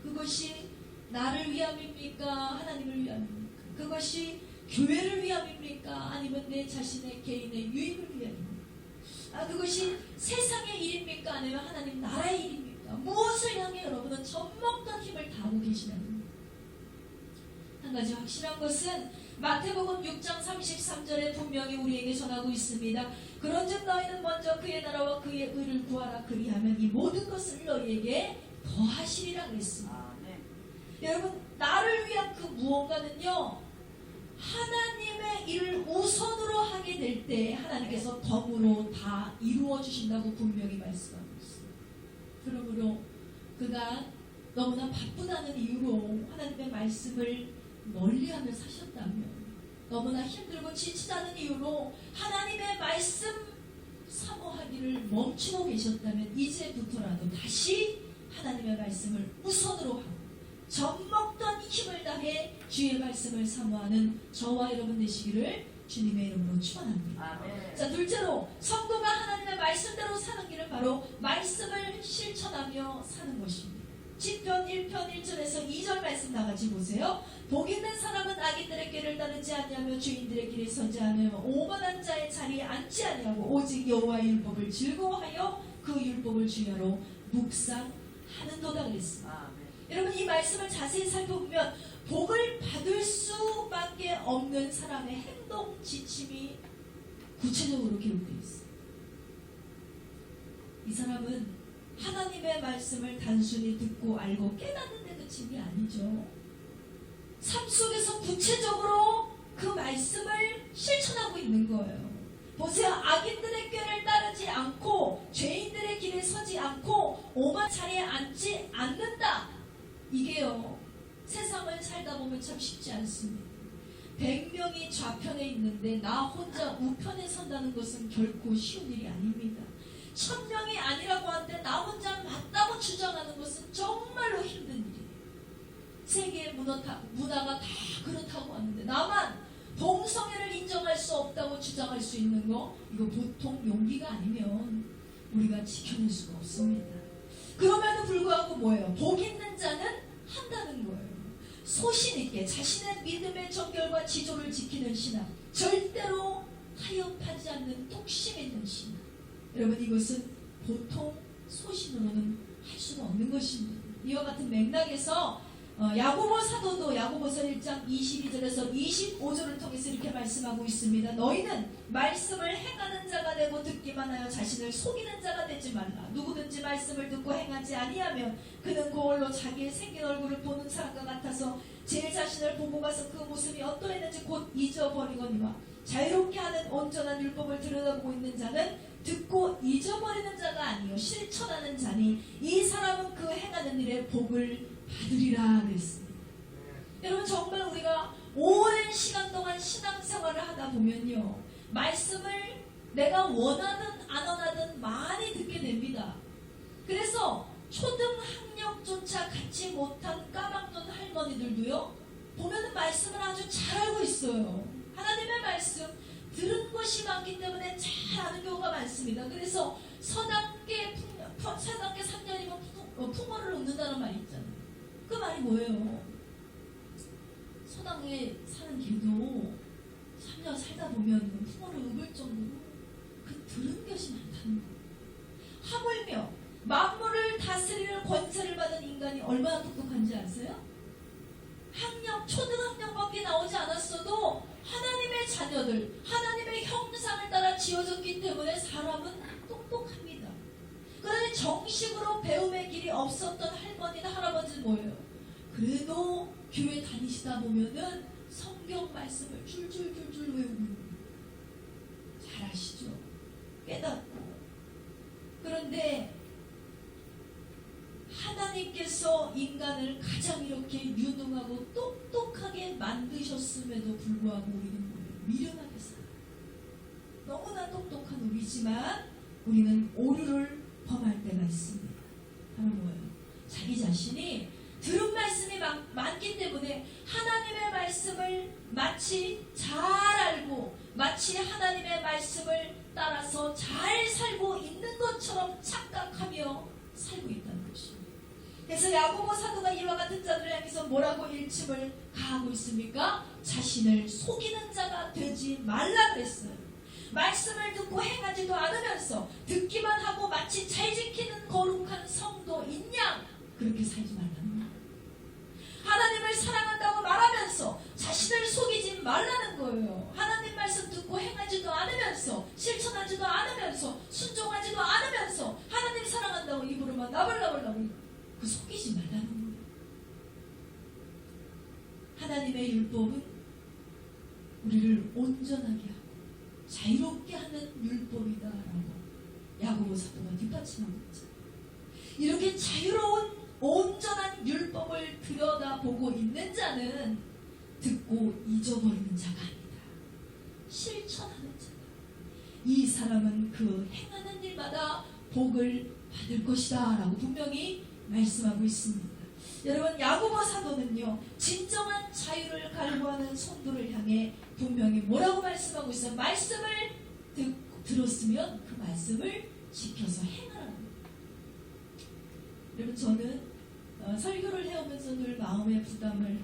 그것이 나를 위함입니까? 하나님을 위함입니까? 그것이 교회를 위함입니까? 아니면 내 자신의 개인의 유익을 위함입니까? 그것이 세상의 일입니까? 아니면 하나님 나라의 일입니까? 무엇을 향해 여러분은 젖먹던 힘을 다하고 계시냐는, 한 가지 확실한 것은 마태복음 6장 33절에 분명히 우리에게 전하고 있습니다. 그런즉 너희는 먼저 그의 나라와 그의 의를 구하라. 그리하면 이 모든 것을 너희에게 더하시리라 그랬습니다. 여러분, 나를 위한 그 무언가는요, 하나님의 일을 우선으로 하게 될 때 하나님께서 덤으로 다 이루어 주신다고 분명히 말씀하고 있습니다. 그러므로 그가 너무나 바쁘다는 이유로 하나님의 말씀을 멀리하며 사셨다면, 너무나 힘들고 지치다는 이유로 하나님의 말씀 사모하기를 멈추고 계셨다면 이제부터라도 다시 하나님의 말씀을 우선으로 하고 젖먹던 힘을 다해 주의 말씀을 사모하는 저와 여러분 되시기를 주님의 이름으로 축원합니다. 자, 둘째로 성도가 하나님의 말씀대로 사는 길은 바로 말씀을 실천하며 사는 것입니다. 시편 1편 1절에서 2절 말씀 나같이 보세요. 복 있는 사람은 악인들의 길을 따르지 아니하며 주인들의 길에 서지 아니하며 오만한 자의 자리에 앉지 아니하고 오직 여호와의 율법을 즐거워하여 그 율법을 주야로 묵상하는도다 그랬습니다. 여러분, 이 말씀을 자세히 살펴보면 복을 받을 수밖에 없는 사람의 행동 지침이 구체적으로 기록되어 있어요. 이 사람은 하나님의 말씀을 단순히 듣고 알고 깨닫는 데 그친 게 아니죠. 삶 속에서 구체적으로 그 말씀을 실천하고 있는 거예요. 보세요. 악인들의 꾀를 따르지 않고 죄인들의 길에 서지 않고 오만 자리에 앉지 않는다. 이게요, 세상을 살다 보면 참 쉽지 않습니다. 100명이 좌편에 있는데 나 혼자 우편에 선다는 것은 결코 쉬운 일이 아닙니다. 1000명이 아니라고 하는데 나 혼자 맞다고 주장하는 것은 정말로 힘든 일이에요. 세계의 문화가 다 그렇다고 하는데 나만 동성애를 인정할 수 없다고 주장할 수 있는 거, 이거 보통 용기가 아니면 우리가 지켜낼 수가 없습니다. 그럼에도 불구하고 뭐예요? 복 있는 자는 한다는 거예요. 소신 있게 자신의 믿음의 정결과 지조를 지키는 신앙, 절대로 타협하지 않는 뚝심 있는 신앙. 여러분, 이것은 보통 소신으로는 할 수가 없는 것입니다. 이와 같은 맥락에서 야고보 사도도 야고보서 1장 22절에서 25절을 통해서 이렇게 말씀하고 있습니다. 너희는 말씀을 행하는 자가 되고 듣기만 하여 자신을 속이는 자가 되지 말라. 누구든지 말씀을 듣고 행하지 아니하면 그는 그걸로 자기의 생긴 얼굴을 보는 사람과 같아서 제 자신을 보고 가서 그 모습이 어떠했는지 곧 잊어버리거니와 자유롭게 하는 온전한 율법을 들여다보고 있는 자는 듣고 잊어버리는 자가 아니요 실천하는 자니 이 사람은 그 행하는 일에 복을 받으리라 그랬습니다. 여러분, 정말 우리가 오랜 시간 동안 신앙생활을 하다 보면요, 말씀을 내가 원하든 안 원하든 많이 듣게 됩니다. 그래서 초등학력조차 갖지 못한 까막눈 할머니들도요, 보면은 말씀을 아주 잘 알고 있어요. 하나님의 말씀 들은 것이 많기 때문에 잘 아는 경우가 많습니다. 그래서 서당계 3년이면 풍어를 읊는다는 말이 있잖아요. 그 말이 뭐예요? 서당에 사는 개도 3년 살다 보면 풍어를 읊을 정도로 그 들은 것이 많다는 거예요. 하물며 만물을 다스리는 권세를 받은 인간이 얼마나 똑똑한지 아세요? 초등학력밖에 나오지 않았어도 하나님의 자녀들, 하나님의 형상을 따라 지어졌기 때문에 사람은 똑똑합니다. 그런데 정식으로 배움의 길이 없었던 할머니나 할아버지는 뭐예요? 그래도 교회 다니시다 보면은 성경 말씀을 줄줄줄줄 외우고 있는 거예요. 잘 아시죠? 깨닫고. 그런데 하나님께서 인간을 가장 이렇게 유능하고 똑똑하게 만드셨음에도 불구하고 우리는 뭐예요? 미련하게 살아요. 너무나 똑똑한 우리지만 우리는 오류를 범할 때가 있습니다. 바로 뭐예요? 자기 자신이 들은 말씀이 많기 때문에 하나님의 말씀을 마치 잘 알고 마치 하나님의 말씀을 따라서 잘 살고 있는 것처럼 착각하며 살고 있다는 것입니다. 그래서 야고보 사도가 이와 같은 자들을 향해서 뭐라고 일침을 가하고 있습니까? 자신을 속이는 자가 되지 말라 그랬어요. 말씀을 듣고 행하지도 않으면서 듣기만 하고 마치 잘 지키는 거룩한 성도인 양 그렇게 살지 말라는 거예요. 하나님을 사랑한다고 말하면서 자신을 속이지 말라는 거예요. 하나님 말씀 듣고 행하지도 않으면서 실천하지도 않으면서 순종하지도 않으면서 하나님 사랑한다고 입으로만 나불나불나불 그 속이지 말라는 거예요. 하나님의 율법은 우리를 온전하게 하고 자유롭게 하는 율법이다라고 야고보 사도가 뒷받침하고 있죠. 이렇게 자유로운 온전한 율법을 들여다보고 있는 자는 듣고 잊어버리는 자가 아니다. 실천하는 자다. 이 사람은 그 행하는 일마다 복을 받을 것이다 라고 분명히 말씀하고 있습니다. 여러분, 야고보 사도는요, 진정한 자유를 갈구하는 성도를 향해 분명히 뭐라고 말씀하고 있어요? 말씀을 들었으면 그 말씀을 지켜서 행하라는 거예요. 여러분, 저는 설교를 해오면서 늘 마음의 부담을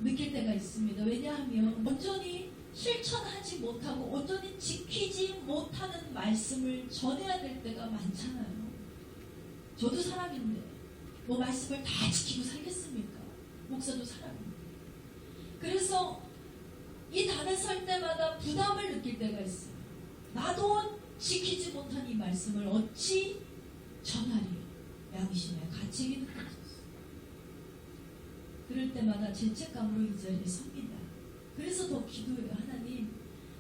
느낄 때가 있습니다. 왜냐하면 온전히 실천하지 못하고 온전히 지키지 못하는 말씀을 전해야 될 때가 많잖아요. 저도 사람인데 뭐 말씀을 다 지키고 살겠습니까? 목사도 사람입니다. 그래서 이 단에 설 때마다 부담을 느낄 때가 있어요. 나도 지키지 못한 이 말씀을 어찌 전하리요? 양심의 가책이 느껴졌어요. 그럴 때마다 죄책감으로 이 자리에 섭니다. 그래서 더 기도해요. 하나님,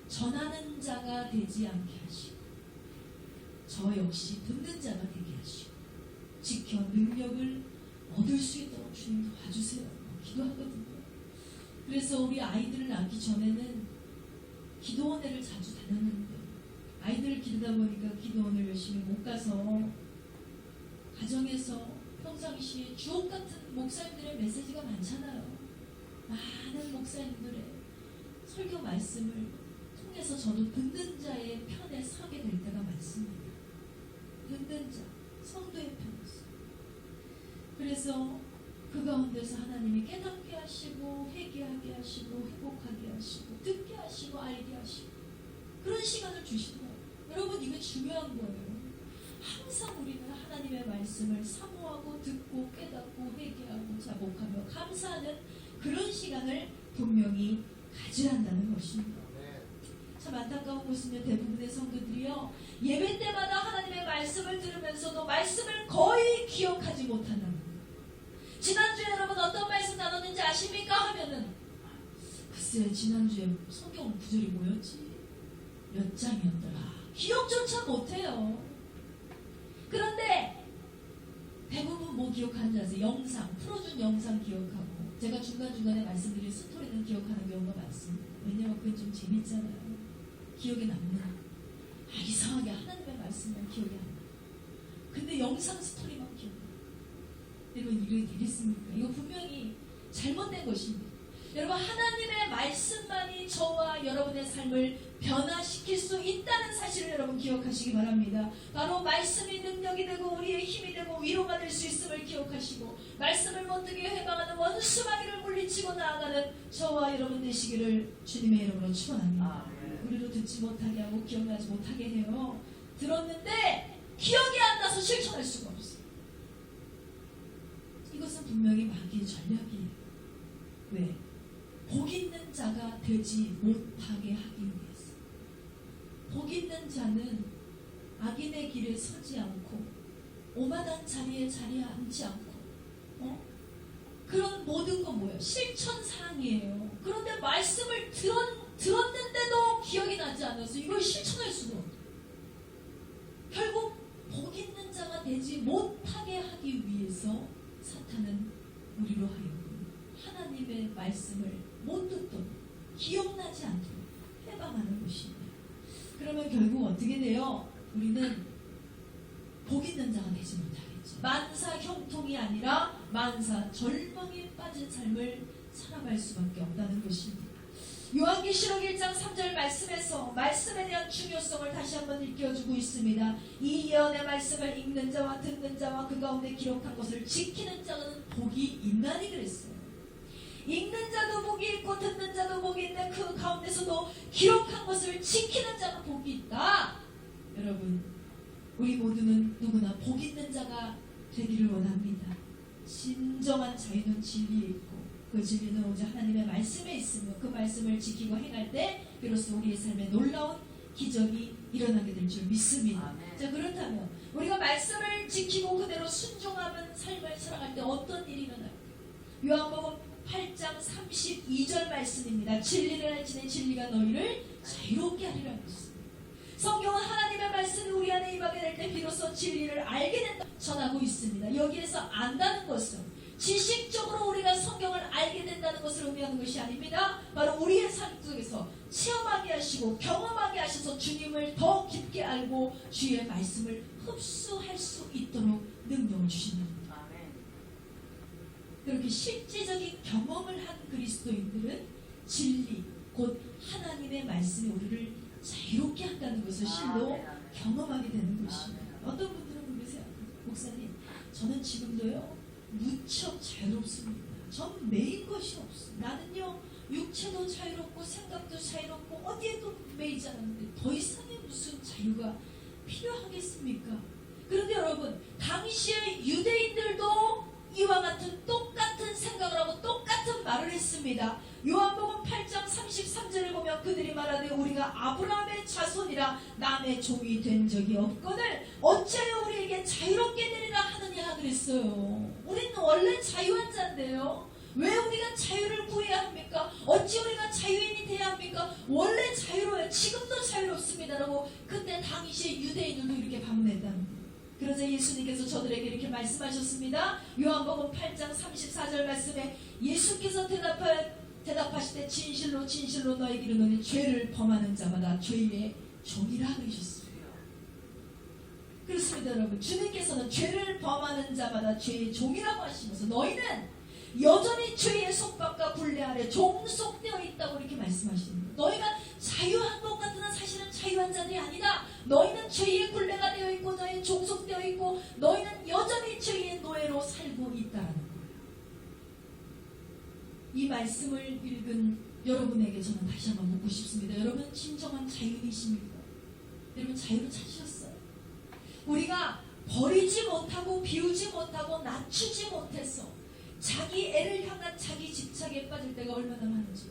전하는 자가 되지 않게 하시고 저 역시 듣는 자가 되게 하시고 지켜 능력을 얻을 수 있도록 주님 도와주세요. 기도하거든요. 그래서 우리 아이들을 낳기 전에는 기도원회를 자주 다녔는데 아이들을 기르다 보니까 기도원을 열심히 못 가서 가정에서 평상시에 주옥 같은 목사님들의 메시지가 많잖아요. 많은 목사님들의 설교 말씀을 통해서 저도 듣는 자의 편에 서게 될 때가 많습니다. 듣는 자, 성도의 편에서. 그래서 그 가운데서 하나님이 깨닫게 하시고 회개하게 하시고 회복하게 하시고 듣게 하시고 알게 하시고 그런 시간을 주시는 거예요. 여러분, 이거 중요한 거예요. 항상 우리는 하나님의 말씀을 사모하고 듣고 깨닫고 회개하고 자복하며 감사하는 그런 시간을 분명히 가지란다는 것입니다. 참 안타까운 것은요, 대부분의 성도들이요, 예배 때마다 하나님의 말씀을 들으면서도 말씀을 거의 기억하지 못한다는 거예요. 지난주에 여러분 어떤 말씀 나눴는지 아십니까? 하면은 글쎄 지난주에 성경 구절이 뭐였지? 몇 장이었더라. 기억조차 못해요. 그런데 대부분 뭐 기억하는지 아세요? 영상, 풀어준 영상 기억하고 제가 중간중간에 말씀드린 스토리는 기억하는 경우가 많습니다. 왜냐하면 그게 좀 재밌잖아요. 기억에 남는. 이상하게 하나님의 말씀만 기억이 안 나. 근데 영상 스토리만 기억나. 여러분, 이랬습니까? 이거 분명히 잘못된 것입니다. 여러분, 하나님의 말씀만이 저와 여러분의 삶을 변화시킬 수 있다는 사실을 여러분 기억하시기 바랍니다. 바로 말씀이 능력이 되고 우리의 힘이 되고 위로가 될 수 있음을 기억하시고 말씀을 못되게 해방하는 원수마귀를 물리치고 나아가는 저와 여러분 되시기를 주님의 이름으로 축원합니다. 우리도 듣지 못하게 하고 기억나지 못하게 해요. 들었는데 기억이 안 나서 실천할 수가 없어요. 이것은 분명히 마귀의 전략이에요. 왜? 복 있는 자가 되지 못하게 하기 위해서. 복 있는 자는 악인의 길에 서지 않고 오만한 자리에 자리에 앉지 않고 그런 모든 건 뭐예요? 실천사항이에요. 그런데 말씀을 들었는데도 기억이 나지 않아서 이걸 실천할 수가 없어요. 결국 복 있는 자가 되지 못하게 하기 위해서 사탄은 우리로 하여금 하나님의 말씀을 못 듣도록 기억나지 않도록 해방하는 것입니다. 그러면 결국 어떻게 돼요? 우리는 복 있는 자가 되지 못하겠죠. 만사 형통이 아니라 만사 절망에 빠진 삶을 살아갈 수밖에 없다는 것입니다. 요한계시록 1장 3절 말씀에서 말씀에 대한 중요성을 다시 한번 일깨워주고 있습니다. 이 예언의 말씀을 읽는 자와 듣는 자와 그 가운데 기록한 것을 지키는 자는 복이 있나니 그랬어요. 읽는 자도 복이 있고 듣는 자도 복이 있는데 그 가운데서도 기록한 것을 지키는 자가 복이 있다. 여러분, 우리 모두는 누구나 복 있는 자가 되기를 원합니다. 진정한 자유는 진리에 있고 그 진리는 오직 하나님의 말씀에 있으며 그 말씀을 지키고 행할 때 비로소 우리의 삶에 놀라운 기적이 일어나게 될 줄 믿습니다. 자, 그렇다면 우리가 말씀을 지키고 그대로 순종하는 삶을 살아갈 때 어떤 일이 일어날까? 요한복음 8장 32절 말씀입니다. 진리를 알지니 진리가 너희를 자유롭게 하리라고 했습니다. 성경은 하나님의 말씀이 우리 안에 임하게 될 때 비로소 진리를 알게 된다 전하고 있습니다. 여기에서 안다는 것은 지식적으로 우리가 성경을 알게 된다는 것을 의미하는 것이 아닙니다. 바로 우리의 삶 속에서 체험하게 하시고 경험하게 하셔서 주님을 더 깊게 알고 주의 말씀을 흡수할 수 있도록 능력을 주신다. 그렇게 실제적인 경험을 한 그리스도인들은 진리, 곧 하나님의 말씀이 우리를 자유롭게 한다는 것을 실로 경험하게 되는 것입니다. 어떤 분들은 그러세요. 목사님, 저는 지금도요 무척 자유롭습니다. 전 매인 것이 없어요. 나는요 육체도 자유롭고 생각도 자유롭고 어디에도 매이지 않았는데 더 이상의 무슨 자유가 필요하겠습니까? 그런데 여러분, 당시의 유대인들도 이와 같은 똑같은 생각을 하고 똑같은 말을 했습니다. 요한복음 8장 33절을 보면 그들이 말하되 우리가 아브라함의 자손이라 남의 종이 된 적이 없거늘 어찌하여 우리에게 자유롭게 되리라 하느냐 그랬어요. 우리는 원래 자유한 자인데요. 왜 우리가 자유를 구해야 합니까? 어찌 우리가 자유인이 돼야 합니까? 원래 자유로워요. 지금도 자유롭습니다라고 그때 당시에 유대인들도 이렇게 반문했답니다. 그러자 예수님께서 저들에게 이렇게 말씀하셨습니다. 요한복음 8장 34절 말씀에 예수께서 대답하시되 진실로 진실로 너희에게 이르노니 죄를 범하는 자마다 죄의 종이라 그러셨어요. 그렇습니다, 여러분. 주님께서는 죄를 범하는 자마다 죄의 종이라고 하시면서 너희는 여전히 죄의 속박과 굴레 아래 종속되어 있다고 이렇게 말씀하십니다. 너희가 자유한 것 같으나 사실은 자유한 자들이 아니다. 너희는 죄의 굴레가 되어 있고 너희는 종속되어 있고 너희는 여전히 죄의 노예로 살고 있다는 거예요. 이 말씀을 읽은 여러분에게 저는 다시 한번 묻고 싶습니다. 여러분 진정한 자유이십니까? 여러분 자유를 찾으셨어요? 우리가 버리지 못하고 비우지 못하고 낮추지 못해서 자기 애를 향한 자기 집착에 빠질 때가 얼마나 많은지,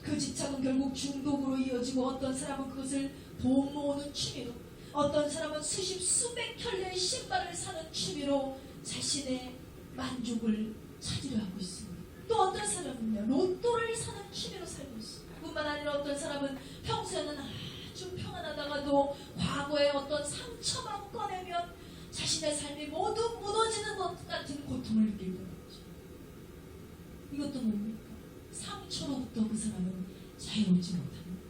그 집착은 결국 중독으로 이어지고 어떤 사람은 그것을 돈 모으는 취미로, 어떤 사람은 수백 켤레의 신발을 사는 취미로 자신의 만족을 찾으려 하고 있습니다. 또 어떤 사람은요 로또를 사는 취미로 살고 있습니다. 뿐만 아니라 어떤 사람은 평소에는 아주 평안하다가도 과거의 어떤 상처만 꺼내면 자신의 삶이 모두 무너지는 것 같은 고통을 느낄 거예요. 이것도 뭡니까? 상처로부터 그 사람은 자유롭지 못합니다.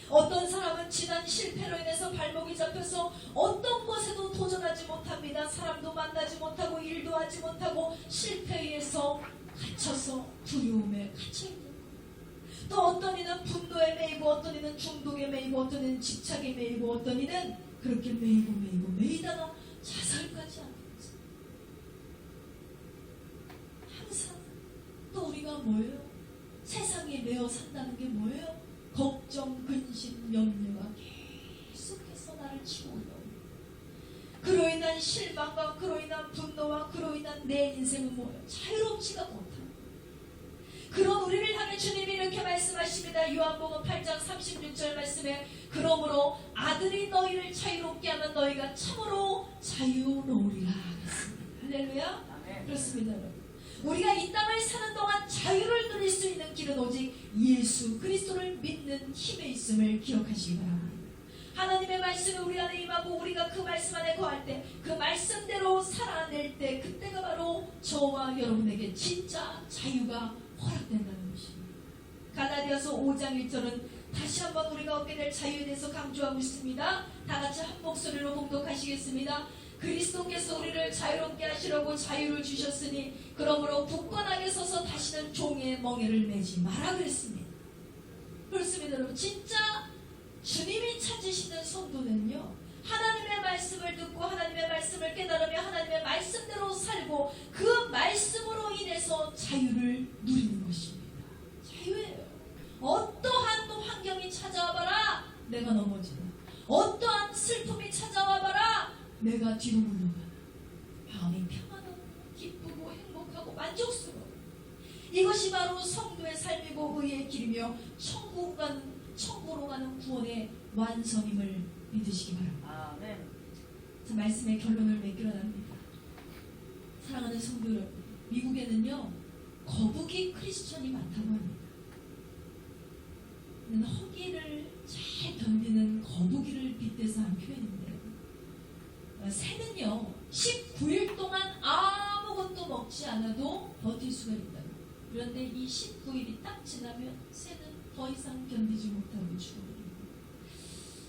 어떤 사람은 지난 실패로 인해서 발목이 잡혀서 어떤 곳에도 도전하지 못합니다. 사람도 만나지 못하고 일도 하지 못하고 실패에 의해서 갇혀서 두려움에 갇혀있는 거예요. 또 어떤 이는 분노에 매이고 어떤 이는 중독에 매이고 어떤 이는 집착에 매이고 어떤 이는 그렇게 매이다가 자살까지 하는 거죠. 항상 또 우리가 뭐예요? 세상에 매어 산다는 게 뭐예요? 걱정, 근심, 염려가 계속해서 나를 치고 올라옵니다. 그로 인한 실망과 그로 인한 분노와 그로 인한 내 인생은 뭐예요? 자유롭지가 못합니다. 그런 우리를 향해 주님이 이렇게 말씀하십니다. 요한복음 8장 36절 말씀에 그러므로 아들이 너희를 자유롭게 하면 너희가 참으로 자유로우리라 하겠습니다. 할렐루야. 그렇습니다, 여러분. 우리가 이 땅을 사는 동안 자유를 누릴 수 있는 길은 오직 예수 그리스도를 믿는 힘에 있음을 기억하시기 바랍니다. 하나님의 말씀이 우리 안에 임하고 우리가 그 말씀 안에 거할 때 그 말씀대로 살아낼 때 그때가 바로 저와 여러분에게 진짜 자유가 허락된다는 것입니다. 갈라디아서 5장 1절은 다시 한번 우리가 얻게 될 자유에 대해서 강조하고 있습니다. 다 같이 한 목소리로 봉독하시겠습니다. 그리스도께서 우리를 자유롭게 하시려고 자유를 주셨으니 그러므로 굳건하게 서서 다시는 종의 멍에를 매지 마라 그랬습니다. 그렇습니다, 여러분. 진짜 주님이 찾으시는 성도는요, 하나님의 말씀을 듣고 하나님의 말씀을 깨달으며 하나님의 말씀대로 살고 그 말씀으로 인해서 자유를 누리는 것입니다. 자유예요. 어떠한 환경이 찾아와봐라 내가 넘어지나, 어떠한 슬픔이 찾아와봐라 내가 뒤로 물러가나, 마음이 평안하고 기쁘고 행복하고 만족스러워. 이것이 바로 성도의 삶이고 의의 길이며 천국으로 가는 구원의 완성임을 믿으시기 바랍니다. 아멘. 자, 말씀의 결론을 맺기로 합니다. 사랑하는 성도 여러분, 미국에는요 거북이 크리스천이 많다고 합니다. 허기를 잘 견디는 거북이를 빗대서 한 표현인데요, 새는요 19일 동안 아무것도 먹지 않아도 버틸 수가 있다. 그런데 이 19일이 딱 지나면 새는 더 이상 견디지 못하고 죽어버립니다.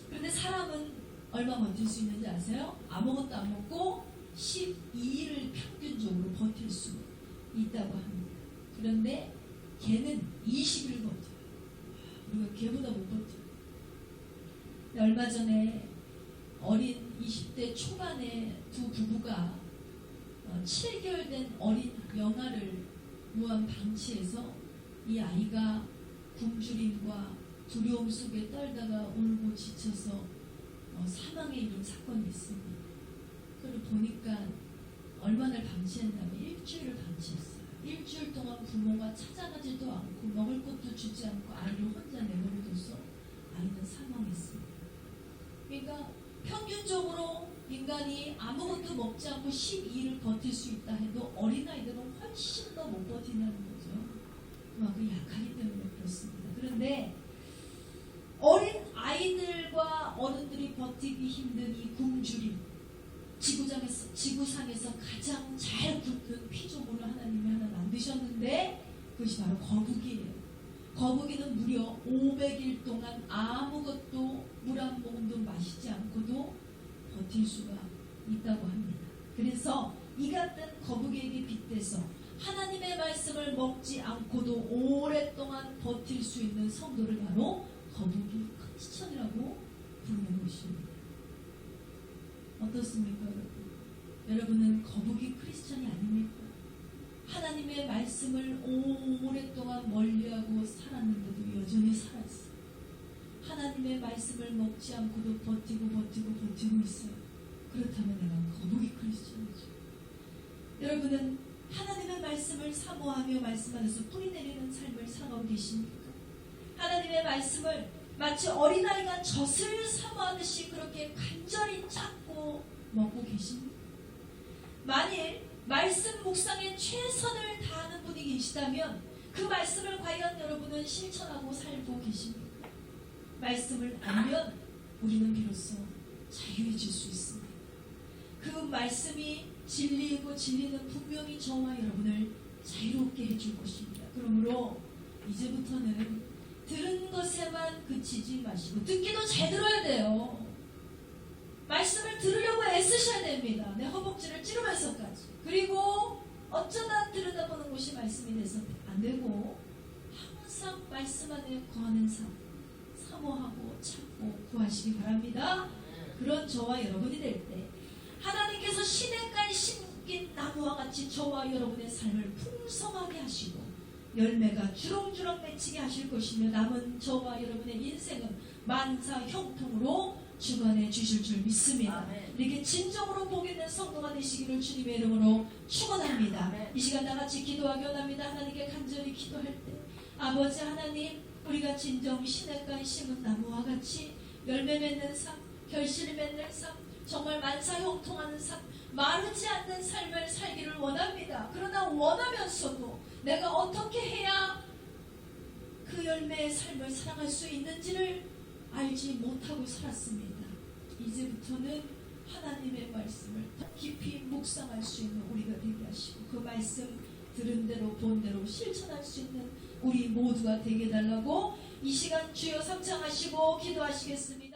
그런데 사람은 얼마 버틸 수 있는지 아세요? 아무것도 안 먹고 12일을 평균적으로 버틸 수 있다고 합니다. 그런데 개는 20일 버텨요. 우리가 개보다 못 버텨요. 얼마 전에 어린 20대 초반의 두 부부가 7개월 된 어린 영아를 무한 방치해서 이 아이가 굶주림과 두려움 속에 떨다가 울고 지쳐서 사망에 이른 사건이 있습니다. 그걸 보니까 얼마나 방치했냐면 일주일을 방치했어요. 일주일 동안 부모가 찾아가지도 않고 먹을 것도 주지 않고 아이를 혼자 내버려둬서 아이는 사망했습니다. 그러니까 평균적으로 인간이 아무것도 먹지 않고 12일을 버틸 수 있다 해도 어린아이들은 훨씬 더 못 버티는 가운데 어린 아이들과 어른들이 버티기 힘든 이 굶주림, 지구상에서 가장 잘 굶는 피조물을 하나님이 하나 만드셨는데 그것이 바로 거북이에요. 거북이는 무려 500일 동안 아무것도 물 한 모금도 마시지 않고도 버틸 수가 있다고 합니다. 그래서 이 같은 거북이에게 빗대서 하나님의 말씀을 먹지 않고도 오랫동안 버틸 수 있는 성도를 바로 거북이 크리스천이라고 부르는 것입니다. 어떻습니까, 여러분? 여러분은 거북이 크리스천이 아닙니까? 하나님의 말씀을 오랫동안 멀리하고 살았는데도 여전히 살았어요. 하나님의 말씀을 먹지 않고도 버티고 있어요. 그렇다면 내가 거북이 크리스천이죠. 여러분은 하나님의 말씀을 사모하며 말씀 안에서 뿌리 내리는 삶을 살아가고 계십니까? 하나님의 말씀을 마치 어린아이가 젖을 사모하듯이 그렇게 간절히 찾고 먹고 계십니까? 만일 말씀 묵상에 최선을 다하는 분이 계시다면 그 말씀을 과연 여러분은 실천하고 살고 계십니까? 말씀을 알면 우리는 비로소 자유해질 수 있습니다. 그 말씀이 진리이고 진리는 분명히 저와 여러분을 자유롭게 해줄 것입니다. 그러므로 이제부터는 들은 것에만 그치지 마시고 듣기도 잘 들어야 돼요. 말씀을 들으려고 애쓰셔야 됩니다. 내 허벅지를 찌르면서까지. 그리고 어쩌다 들여다보는 것이 말씀이 돼서 안 되고 항상 말씀 안에 거하는 삶 사모하고 찾고 구하시기 바랍니다. 그런 저와 여러분이 될 때 하나님께서 시냇가에 심긴 나무와 같이 저와 여러분의 삶을 풍성하게 하시고 열매가 주렁주렁 맺히게 하실 것이며 남은 저와 여러분의 인생은 만사 형통으로 주관해 주실 줄 믿습니다. 아멘. 이렇게 진정으로 복 있는 성도가 되시기를 주님의 이름으로 축원합니다. 아멘. 이 시간 다같이 기도하기 원합니다. 하나님께 간절히 기도할 때 아버지 하나님, 우리가 진정 시냇가에 심은 나무와 같이 열매 맺는 삶, 결실을 맺는 삶, 정말 만사 형통하는 삶, 마르지 않는 삶을 살기를 원합니다. 그러나 원하면서도 내가 어떻게 해야 그 열매의 삶을 살아갈 수 있는지를 알지 못하고 살았습니다. 이제부터는 하나님의 말씀을 더 깊이 묵상할 수 있는 우리가 되게 하시고 그 말씀 들은 대로 본 대로 실천할 수 있는 우리 모두가 되게 해달라고 이 시간 주여 삼창하시고 기도하시겠습니다.